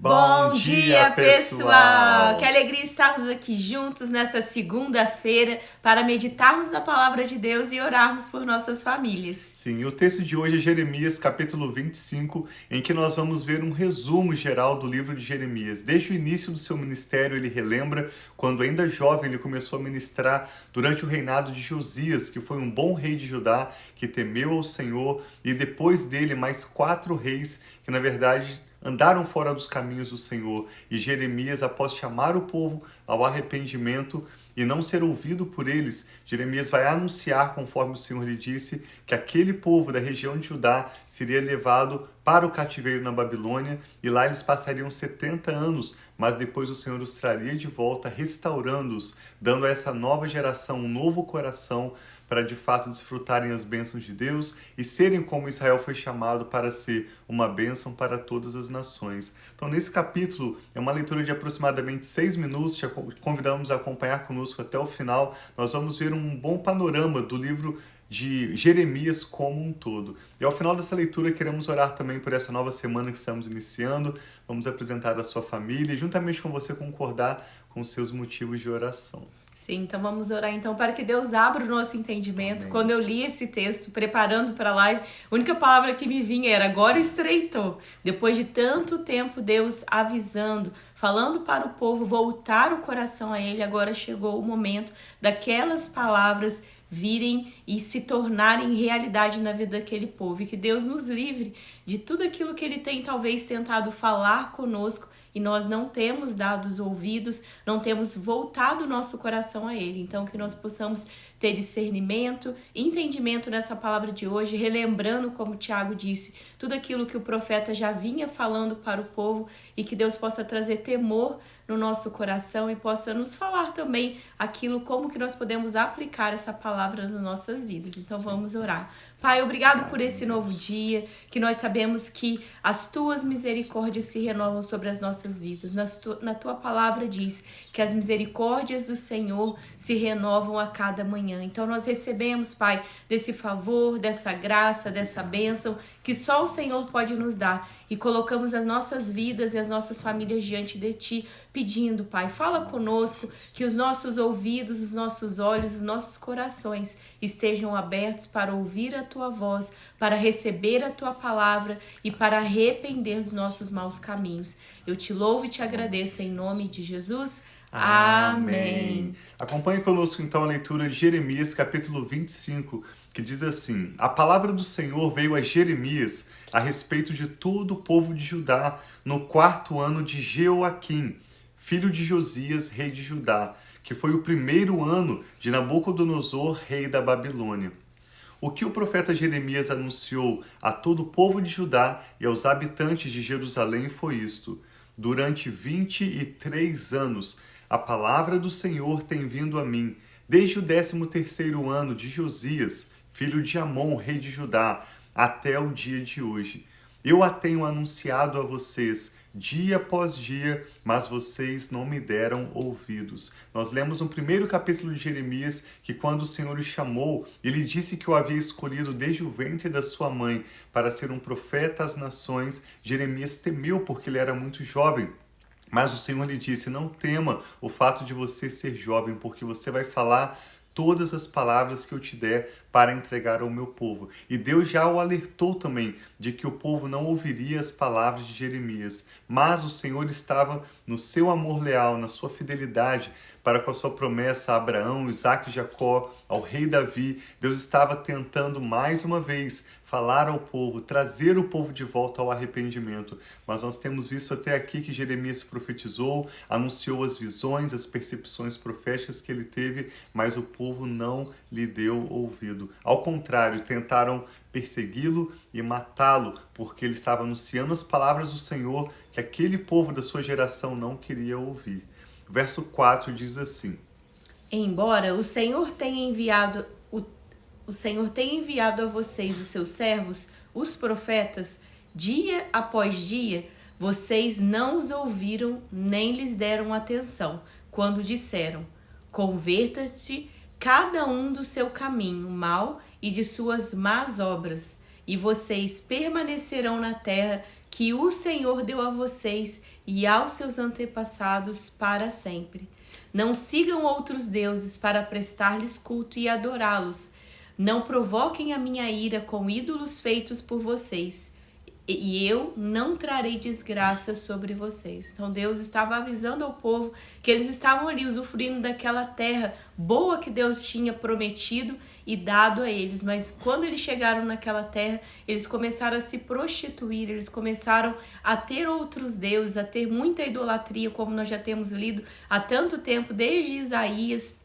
Bom dia, pessoal! Que alegria estarmos aqui juntos nessa segunda-feira para meditarmos na palavra de Deus e orarmos por nossas famílias. Sim, o texto de hoje é Jeremias, capítulo 25, em que nós vamos ver um resumo geral do livro de Jeremias. Desde o início do seu ministério, ele relembra quando ainda jovem ele começou a ministrar durante o reinado de Josias, que foi um bom rei de Judá, que temeu ao Senhor, e depois dele mais 4 reis que, na verdade, andaram fora dos caminhos do Senhor. E Jeremias, após chamar o povo ao arrependimento e não ser ouvido por eles, Jeremias vai anunciar, conforme o Senhor lhe disse, que aquele povo da região de Judá seria levado para o cativeiro na Babilônia, e lá eles passariam 70 anos, mas depois o Senhor os traria de volta, restaurando-os, dando a essa nova geração um novo coração, para de fato desfrutarem as bênçãos de Deus e serem como Israel foi chamado para ser uma bênção para todas as nações. Então, nesse capítulo, é uma leitura de aproximadamente 6 minutos, te convidamos a acompanhar conosco até o final. Nós vamos ver um bom panorama do livro de Jeremias como um todo. E ao final dessa leitura, queremos orar também por essa nova semana que estamos iniciando. Vamos apresentar a sua família e juntamente com você concordar com os seus motivos de oração. Sim, então vamos orar então para que Deus abra o nosso entendimento. Amém. Quando eu li esse texto, preparando para a live, a única palavra que me vinha era agora estreitou. Depois de tanto tempo, Deus avisando, falando para o povo voltar o coração a Ele, agora chegou o momento daquelas palavras virem e se tornarem realidade na vida daquele povo. E que Deus nos livre de tudo aquilo que Ele tem talvez tentado falar conosco, e nós não temos dado os ouvidos, não temos voltado o nosso coração a Ele. Então, que nós possamos ter discernimento, entendimento nessa palavra de hoje, relembrando, como o Tiago disse, tudo aquilo que o profeta já vinha falando para o povo, e que Deus possa trazer temor no nosso coração e possa nos falar também aquilo, como que nós podemos aplicar essa palavra nas nossas vidas. Então, vamos orar. Pai, obrigado por esse novo dia, que nós sabemos que as Tuas misericórdias se renovam sobre as nossas vidas. Na Tua palavra diz que as misericórdias do Senhor se renovam a cada manhã. Então nós recebemos, Pai, desse favor, dessa graça, dessa bênção que só o Senhor pode nos dar. E colocamos as nossas vidas e as nossas famílias diante de Ti, pedindo, Pai, fala conosco, que os nossos ouvidos, os nossos olhos, os nossos corações estejam abertos para ouvir a Tua voz, para receber a Tua palavra e para arrepender dos nossos maus caminhos. Eu te louvo e te agradeço em nome de Jesus. Amém. Acompanhe conosco então a leitura de Jeremias, capítulo 25, que diz assim: A palavra do Senhor veio a Jeremias a respeito de todo o povo de Judá no 4º ano de Jeoaquim, filho de Josias, rei de Judá, que foi o 1º ano de Nabucodonosor, rei da Babilônia. O que o profeta Jeremias anunciou a todo o povo de Judá e aos habitantes de Jerusalém foi isto: Durante 23 anos, a palavra do Senhor tem vindo a mim, desde o 13º ano de Josias, filho de Amon, rei de Judá, até o dia de hoje. Eu a tenho anunciado a vocês, dia após dia, mas vocês não me deram ouvidos. Nós lemos no 1º capítulo de Jeremias que quando o Senhor o chamou, ele disse que o havia escolhido desde o ventre da sua mãe para ser um profeta às nações. Jeremias temeu porque ele era muito jovem. Mas o Senhor lhe disse: não tema o fato de você ser jovem, porque você vai falar todas as palavras que eu te der para entregar ao meu povo. E Deus já o alertou também de que o povo não ouviria as palavras de Jeremias. Mas o Senhor estava no seu amor leal, na sua fidelidade para com a sua promessa a Abraão, Isaque e Jacó, ao rei Davi. Deus estava tentando mais uma vez falar ao povo, trazer o povo de volta ao arrependimento. Mas nós temos visto até aqui que Jeremias profetizou, anunciou as visões, as percepções proféticas que ele teve, mas o povo não lhe deu ouvido. Ao contrário, tentaram persegui-lo e matá-lo, porque ele estava anunciando as palavras do Senhor que aquele povo da sua geração não queria ouvir. O verso 4 diz assim: Embora o Senhor tenha enviado a vocês os seus servos, os profetas, dia após dia, vocês não os ouviram nem lhes deram atenção, quando disseram: converta-te cada um do seu caminho mau e de suas más obras, e vocês permanecerão na terra que o Senhor deu a vocês e aos seus antepassados para sempre. Não sigam outros deuses para prestar-lhes culto e adorá-los. Não provoquem a minha ira com ídolos feitos por vocês, e eu não trarei desgraça sobre vocês. Então Deus estava avisando ao povo que eles estavam ali usufruindo daquela terra boa que Deus tinha prometido e dado a eles. Mas quando eles chegaram naquela terra, eles começaram a se prostituir, eles começaram a ter outros deuses, a ter muita idolatria, como nós já temos lido há tanto tempo, desde Isaías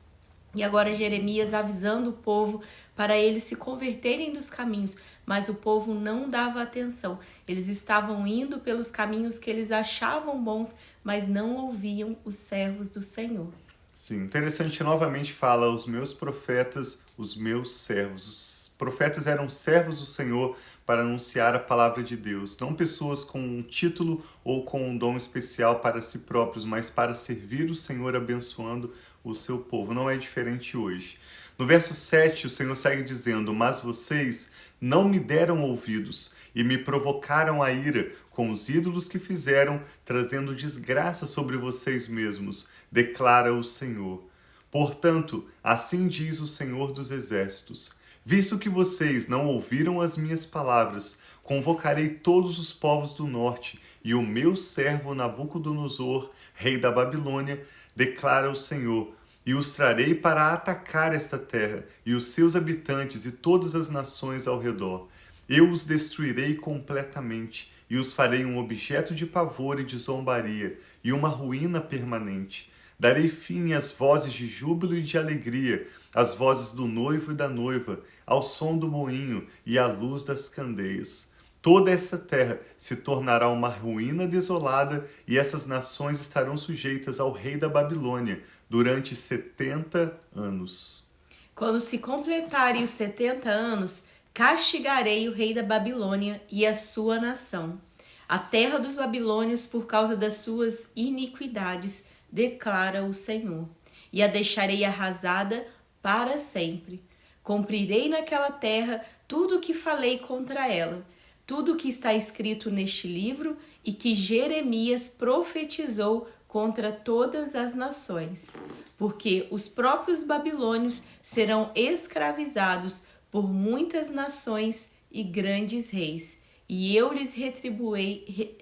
e agora Jeremias avisando o povo para eles se converterem dos caminhos, mas o povo não dava atenção. Eles estavam indo pelos caminhos que eles achavam bons, mas não ouviam os servos do Senhor. Sim, interessante, novamente fala os meus profetas, os meus servos. Os profetas eram servos do Senhor para anunciar a palavra de Deus, não pessoas com um título ou com um dom especial para si próprios, mas para servir o Senhor abençoando o seu povo. Não é diferente hoje. No verso 7, o Senhor segue dizendo: mas vocês não me deram ouvidos e me provocaram a ira com os ídolos que fizeram, trazendo desgraça sobre vocês mesmos, declara o Senhor. Portanto, assim diz o Senhor dos Exércitos: visto que vocês não ouviram as minhas palavras, convocarei todos os povos do norte, e o meu servo Nabucodonosor, rei da Babilônia, declara o Senhor, e os trarei para atacar esta terra, e os seus habitantes e todas as nações ao redor. Eu os destruirei completamente, e os farei um objeto de pavor e de zombaria, e uma ruína permanente. Darei fim às vozes de júbilo e de alegria, às vozes do noivo e da noiva, ao som do moinho e à luz das candeias. Toda essa terra se tornará uma ruína desolada, e essas nações estarão sujeitas ao rei da Babilônia durante 70 anos. Quando se completarem os 70 anos, castigarei o rei da Babilônia e a sua nação, a terra dos babilônios, por causa das suas iniquidades, declara o Senhor, e a deixarei arrasada para sempre. Cumprirei naquela terra tudo o que falei contra ela, tudo o que está escrito neste livro e que Jeremias profetizou contra todas as nações, porque os próprios babilônios serão escravizados por muitas nações e grandes reis, e eu lhes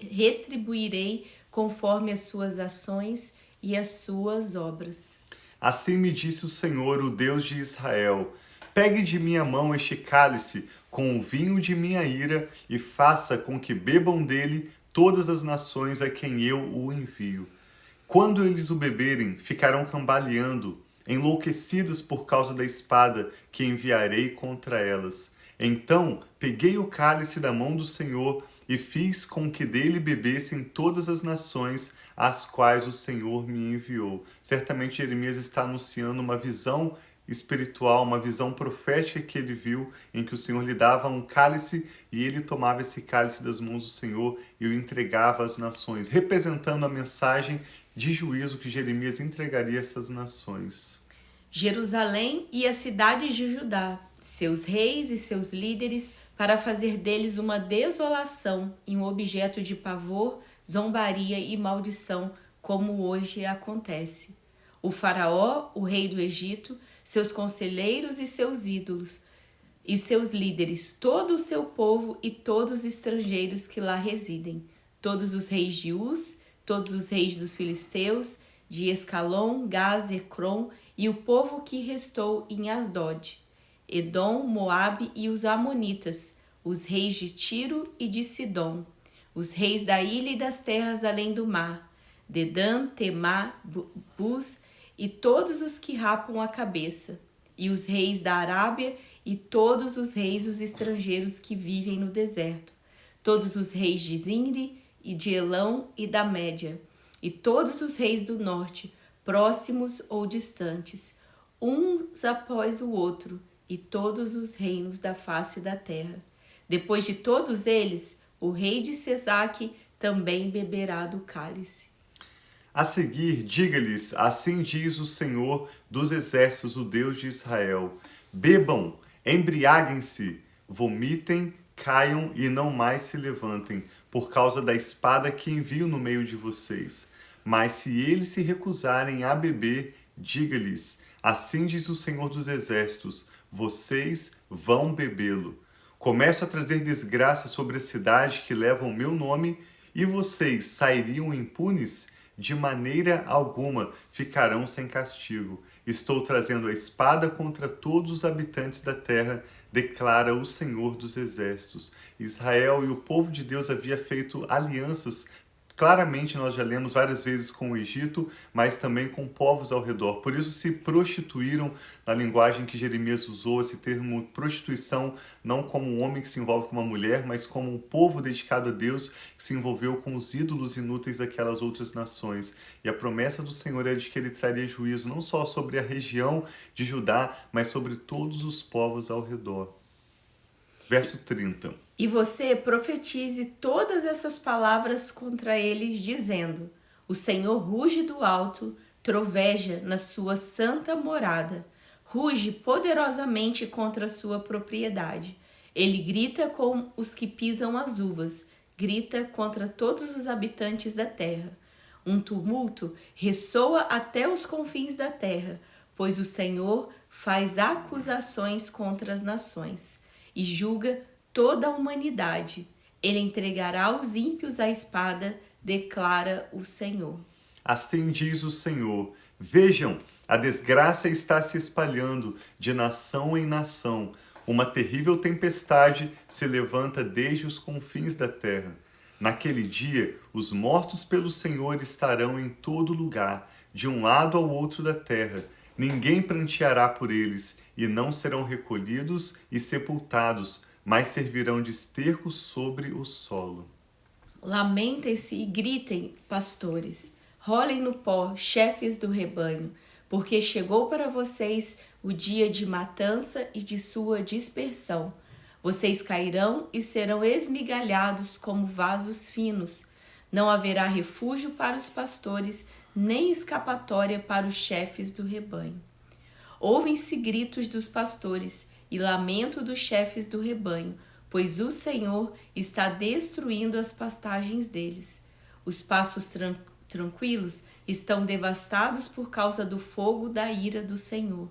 retribuirei conforme as suas ações e as suas obras. Assim me disse o Senhor, o Deus de Israel: pegue de minha mão este cálice com o vinho de minha ira e faça com que bebam dele todas as nações a quem eu o envio. Quando eles o beberem, ficarão cambaleando, enlouquecidas por causa da espada que enviarei contra elas. Então peguei o cálice da mão do Senhor e fiz com que dele bebessem todas as nações às quais o Senhor me enviou. Certamente Jeremias está anunciando uma visão espiritual, uma visão profética que ele viu, em que o Senhor lhe dava um cálice e ele tomava esse cálice das mãos do Senhor e o entregava às nações, representando a mensagem de juízo que Jeremias entregaria a essas nações. Jerusalém e as cidades de Judá, seus reis e seus líderes, para fazer deles uma desolação e um objeto de pavor, zombaria e maldição, como hoje acontece. O faraó, o rei do Egito, seus conselheiros e seus ídolos, e seus líderes, todo o seu povo e todos os estrangeiros que lá residem, todos os reis de Uz, todos os reis dos filisteus, de Escalon, Gaz, Ecrom, e o povo que restou em Asdod, Edom, Moabe e os amonitas, os reis de Tiro e de Sidom, os reis da ilha e das terras além do mar, Dedã, Temá, Bus e todos os que rapam a cabeça, e os reis da Arábia e todos os reis dos estrangeiros que vivem no deserto, todos os reis de Zinri e de Elão e da Média, e todos os reis do norte, próximos ou distantes, uns após o outro, e todos os reinos da face da terra. Depois de todos eles, o rei de Sesaque também beberá do cálice. A seguir, diga-lhes: assim diz o Senhor dos Exércitos, o Deus de Israel: bebam, embriaguem-se, vomitem, caiam e não mais se levantem, por causa da espada que envio no meio de vocês. Mas se eles se recusarem a beber, diga-lhes: assim diz o Senhor dos Exércitos, vocês vão bebê-lo. Começo a trazer desgraça sobre a cidade que leva o meu nome, e vocês sairiam impunes? De maneira alguma ficarão sem castigo. Estou trazendo a espada contra todos os habitantes da terra, declara o Senhor dos Exércitos. Israel e o povo de Deus havia feito alianças. Claramente nós já lemos várias vezes com o Egito, mas também com povos ao redor. Por isso se prostituíram, na linguagem que Jeremias usou, esse termo prostituição, não como um homem que se envolve com uma mulher, mas como um povo dedicado a Deus que se envolveu com os ídolos inúteis daquelas outras nações. E a promessa do Senhor é de que ele traria juízo não só sobre a região de Judá, mas sobre todos os povos ao redor. Verso 30. E você profetize todas essas palavras contra eles, dizendo: o Senhor ruge do alto, troveja na sua santa morada, ruge poderosamente contra a sua propriedade. Ele grita com os que pisam as uvas, grita contra todos os habitantes da terra. Um tumulto ressoa até os confins da terra, pois o Senhor faz acusações contra as nações e julga toda a humanidade. Ele entregará os ímpios à espada, declara o Senhor. Assim diz o Senhor: vejam, a desgraça está se espalhando de nação em nação. Uma terrível tempestade se levanta desde os confins da terra. Naquele dia, os mortos pelo Senhor estarão em todo lugar, de um lado ao outro da terra. Ninguém pranteará por eles, e não serão recolhidos e sepultados, mas servirão de esterco sobre o solo. Lamentem-se e gritem, pastores. Rolem no pó, chefes do rebanho, porque chegou para vocês o dia de matança e de sua dispersão. Vocês cairão e serão esmigalhados como vasos finos. Não haverá refúgio para os pastores, nem escapatória para os chefes do rebanho. Ouvem-se gritos dos pastores e lamento dos chefes do rebanho, pois o Senhor está destruindo as pastagens deles. Os pastos tranquilos estão devastados por causa do fogo da ira do Senhor.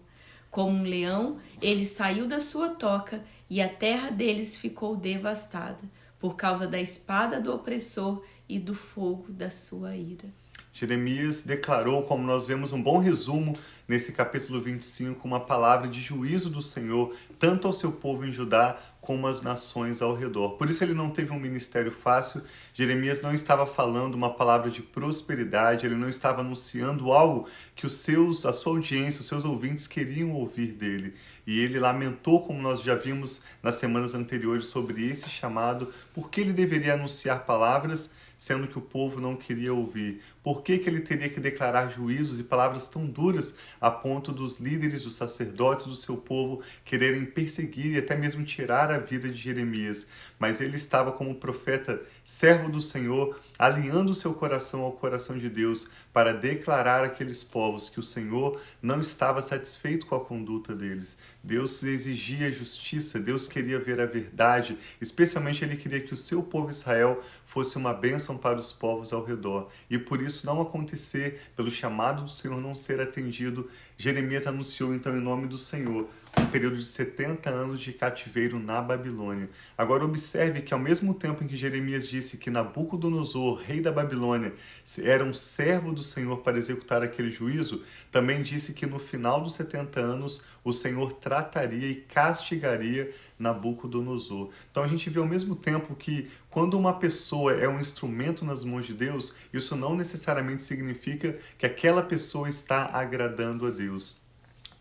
Como um leão, ele saiu da sua toca e a terra deles ficou devastada, por causa da espada do opressor e do fogo da sua ira. Jeremias declarou, como nós vemos um bom resumo nesse capítulo 25, uma palavra de juízo do Senhor, tanto ao seu povo em Judá, como às nações ao redor. Por isso ele não teve um ministério fácil. Jeremias não estava falando uma palavra de prosperidade, ele não estava anunciando algo que a sua audiência, os seus ouvintes queriam ouvir dele. E ele lamentou, como nós já vimos nas semanas anteriores, sobre esse chamado, porque ele deveria anunciar palavras, sendo que o povo não queria ouvir. Por que ele teria que declarar juízos e palavras tão duras a ponto dos líderes, dos sacerdotes do seu povo quererem perseguir e até mesmo tirar a vida de Jeremias? Mas ele estava como profeta, servo do Senhor, alinhando seu coração ao coração de Deus para declarar àqueles povos que o Senhor não estava satisfeito com a conduta deles. Deus exigia justiça, Deus queria ver a verdade, especialmente ele queria que o seu povo Israel fosse uma bênção para os povos ao redor. E por isso não acontecer, pelo chamado do Senhor não ser atendido, Jeremias anunciou então em nome do Senhor um período de 70 anos de cativeiro na Babilônia. Agora observe que ao mesmo tempo em que Jeremias disse que Nabucodonosor, rei da Babilônia, era um servo do Senhor para executar aquele juízo, também disse que no final dos 70 anos o Senhor trataria e castigaria Nabucodonosor. Então a gente vê ao mesmo tempo que quando uma pessoa é um instrumento nas mãos de Deus, isso não necessariamente significa que aquela pessoa está agradando a Deus.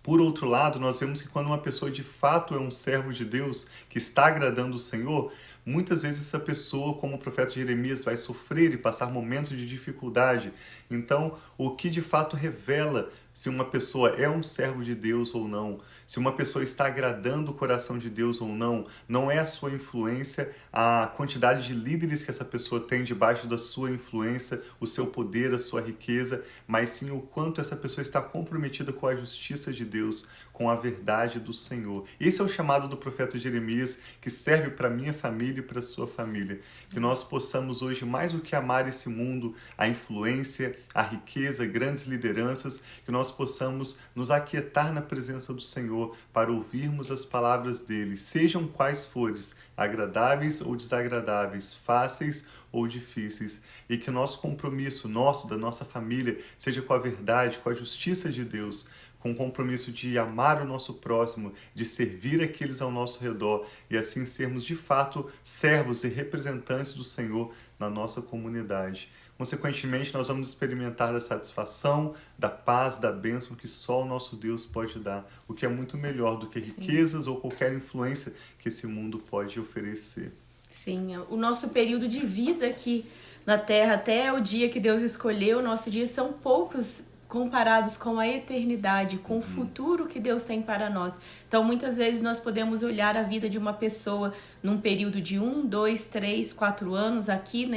Por outro lado, nós vemos que quando uma pessoa de fato é um servo de Deus, que está agradando o Senhor, muitas vezes essa pessoa, como o profeta Jeremias, vai sofrer e passar momentos de dificuldade. Então, o que de fato revela se uma pessoa é um servo de Deus ou não, se uma pessoa está agradando o coração de Deus ou não, não é a sua influência, a quantidade de líderes que essa pessoa tem debaixo da sua influência, o seu poder, a sua riqueza, mas sim o quanto essa pessoa está comprometida com a justiça de Deus, com a verdade do Senhor. Esse é o chamado do profeta Jeremias, que serve para a minha família e para a sua família. Que nós possamos hoje, mais do que amar esse mundo, a influência, a riqueza, grandes lideranças, que nós possamos nos aquietar na presença do Senhor para ouvirmos as palavras dele, sejam quais forem, agradáveis ou desagradáveis, fáceis ou difíceis, e que o nosso compromisso, da nossa família, seja com a verdade, com a justiça de Deus, com o compromisso de amar o nosso próximo, de servir aqueles ao nosso redor e assim sermos de fato servos e representantes do Senhor na nossa comunidade. Consequentemente, nós vamos experimentar da satisfação, da paz, da bênção que só o nosso Deus pode dar, o que é muito melhor do que riquezas ou qualquer influência que esse mundo pode oferecer. Sim, o nosso período de vida aqui na Terra, até o dia que Deus escolheu, o nosso dia, são poucos comparados com a eternidade, com o futuro que Deus tem para nós. Então, muitas vezes nós podemos olhar a vida de uma pessoa num período de 1, 2, 3, 4 anos. Aqui,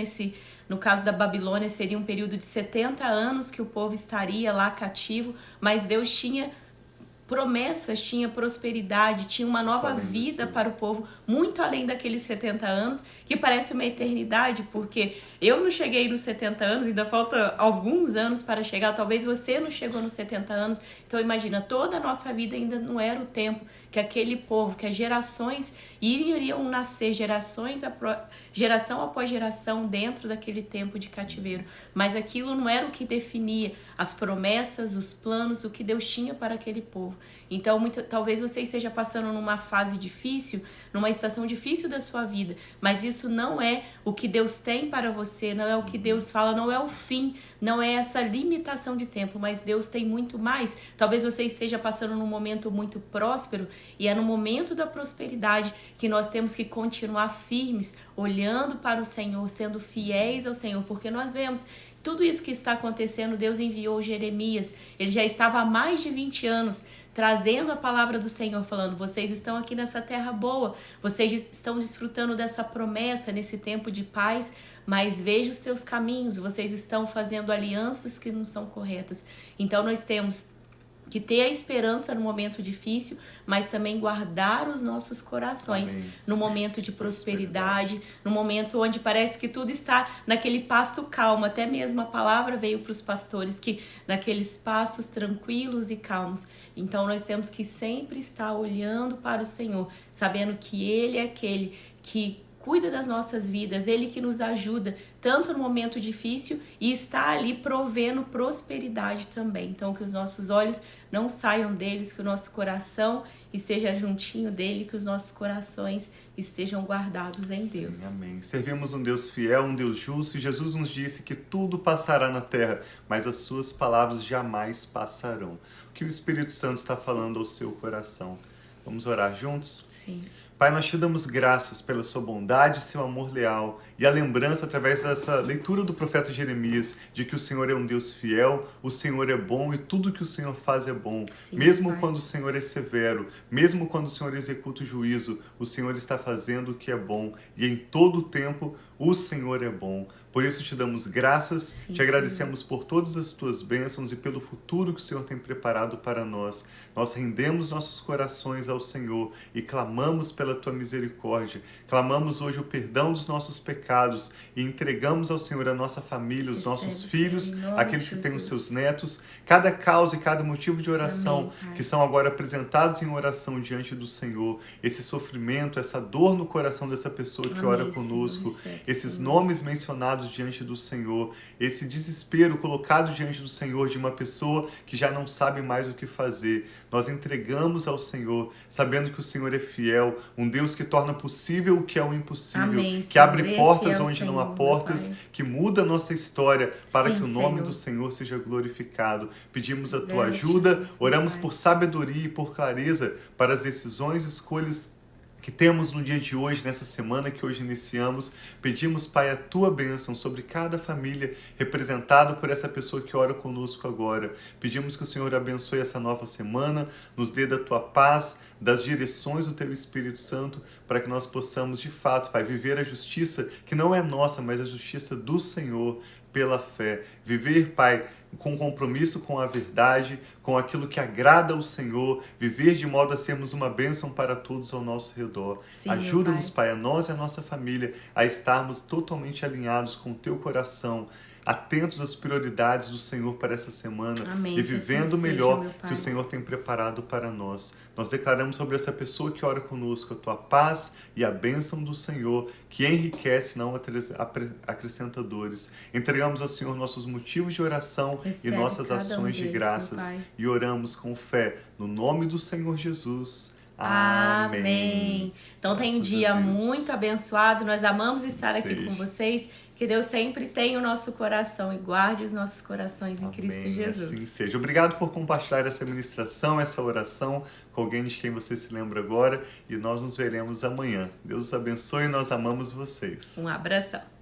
no caso da Babilônia, seria um período de 70 anos que o povo estaria lá cativo, mas Deus tinha promessas, tinha prosperidade, tinha uma nova vida para o povo, muito além daqueles 70 anos, que parece uma eternidade, porque eu não cheguei nos 70 anos, ainda falta alguns anos para chegar, talvez você não chegou nos 70 anos, então imagina, toda a nossa vida ainda não era o tempo que aquele povo, que as gerações iriam nascer, geração após geração dentro daquele tempo de cativeiro, mas aquilo não era o que definia as promessas, os planos, o que Deus tinha para aquele povo. Então, talvez você esteja passando numa fase difícil, numa estação difícil da sua vida, mas isso não é o que Deus tem para você, não é o que Deus fala, não é o fim, não é essa limitação de tempo, mas Deus tem muito mais. Talvez você esteja passando num momento muito próspero e é no momento da prosperidade que nós temos que continuar firmes, olhando para o Senhor, sendo fiéis ao Senhor, porque nós vemos tudo isso que está acontecendo. Deus enviou Jeremias, ele já estava há mais de 20 anos trazendo a palavra do Senhor, falando: vocês estão aqui nessa terra boa, vocês estão desfrutando dessa promessa nesse tempo de paz, mas veja os teus caminhos, vocês estão fazendo alianças que não são corretas. Então nós temos que ter a esperança no momento difícil, mas também guardar os nossos corações. Amém. No momento de prosperidade, no momento onde parece que tudo está naquele pasto calmo. Até mesmo a palavra veio para os pastores, que naqueles pastos tranquilos e calmos. Então nós temos que sempre estar olhando para o Senhor, sabendo que Ele é aquele que cuida das nossas vidas, Ele que nos ajuda, tanto no momento difícil, e está ali provendo prosperidade também. Então, que os nossos olhos não saiam deles, que o nosso coração esteja juntinho dele, que os nossos corações estejam guardados em Deus. Sim, amém. Servimos um Deus fiel, um Deus justo, e Jesus nos disse que tudo passará na terra, mas as suas palavras jamais passarão. O que o Espírito Santo está falando ao seu coração? Vamos orar juntos? Sim. Pai, nós te damos graças pela sua bondade e seu amor leal, e a lembrança, através dessa leitura do profeta Jeremias, de que o Senhor é um Deus fiel, o Senhor é bom e tudo que o Senhor faz é bom. Sim, mesmo Pai, quando o Senhor é severo, mesmo quando o Senhor executa o juízo, o Senhor está fazendo o que é bom, e em todo o tempo o Senhor é bom. Por isso te damos graças, sim, te agradecemos, sim, por todas as tuas bênçãos e pelo futuro que o Senhor tem preparado para nós. Nós rendemos nossos corações ao Senhor e clamamos pela tua misericórdia. Clamamos hoje o perdão dos nossos pecados e entregamos ao Senhor a nossa família, os nossos filhos, aqueles que têm os seus netos, cada causa e cada motivo de oração. Amém, que são agora apresentados em oração diante do Senhor. Esse sofrimento, essa dor no coração dessa pessoa que ora conosco, esses nomes mencionados diante do Senhor, esse desespero colocado diante do Senhor de uma pessoa que já não sabe mais o que fazer. Nós entregamos ao Senhor, sabendo que o Senhor é fiel, um Deus que torna possível o que é o impossível, amém, que abre portas onde Senhor, não há portas, que muda a nossa história para que o nome do Senhor seja glorificado. Pedimos a tua ajuda, oramos por sabedoria e por clareza para as decisões, escolhas que temos no dia de hoje, nessa semana que hoje iniciamos. Pedimos, Pai, a tua bênção sobre cada família representada por essa pessoa que ora conosco agora. Pedimos que o Senhor abençoe essa nova semana, nos dê da tua paz, das direções do teu Espírito Santo, para que nós possamos, de fato, Pai, viver a justiça que não é nossa, mas a justiça do Senhor pela fé. Viver, Pai, com compromisso com a verdade, com aquilo que agrada ao Senhor, viver de modo a sermos uma bênção para todos ao nosso redor. Sim, Ajuda-nos, Pai, a nós e a nossa família a estarmos totalmente alinhados com o Teu coração, atentos às prioridades do Senhor para essa semana. Amém. E vivendo o melhor meu Pai. que o Senhor tem preparado para nós. Nós declaramos sobre essa pessoa que ora conosco a Tua paz e a bênção do Senhor, que enriquece, não acrescenta dores. Entregamos ao Senhor nossos motivos de oração e nossas ações de graças e oramos com fé no nome do Senhor Jesus. Amém. Então tem um dia muito abençoado. Nós amamos estar aqui com vocês. Que Deus sempre tenha o nosso coração e guarde os nossos corações em Cristo Jesus. Assim seja. Obrigado por compartilhar essa ministração, essa oração com alguém de quem você se lembra agora. E nós nos veremos amanhã. Deus os abençoe e nós amamos vocês. Um abração.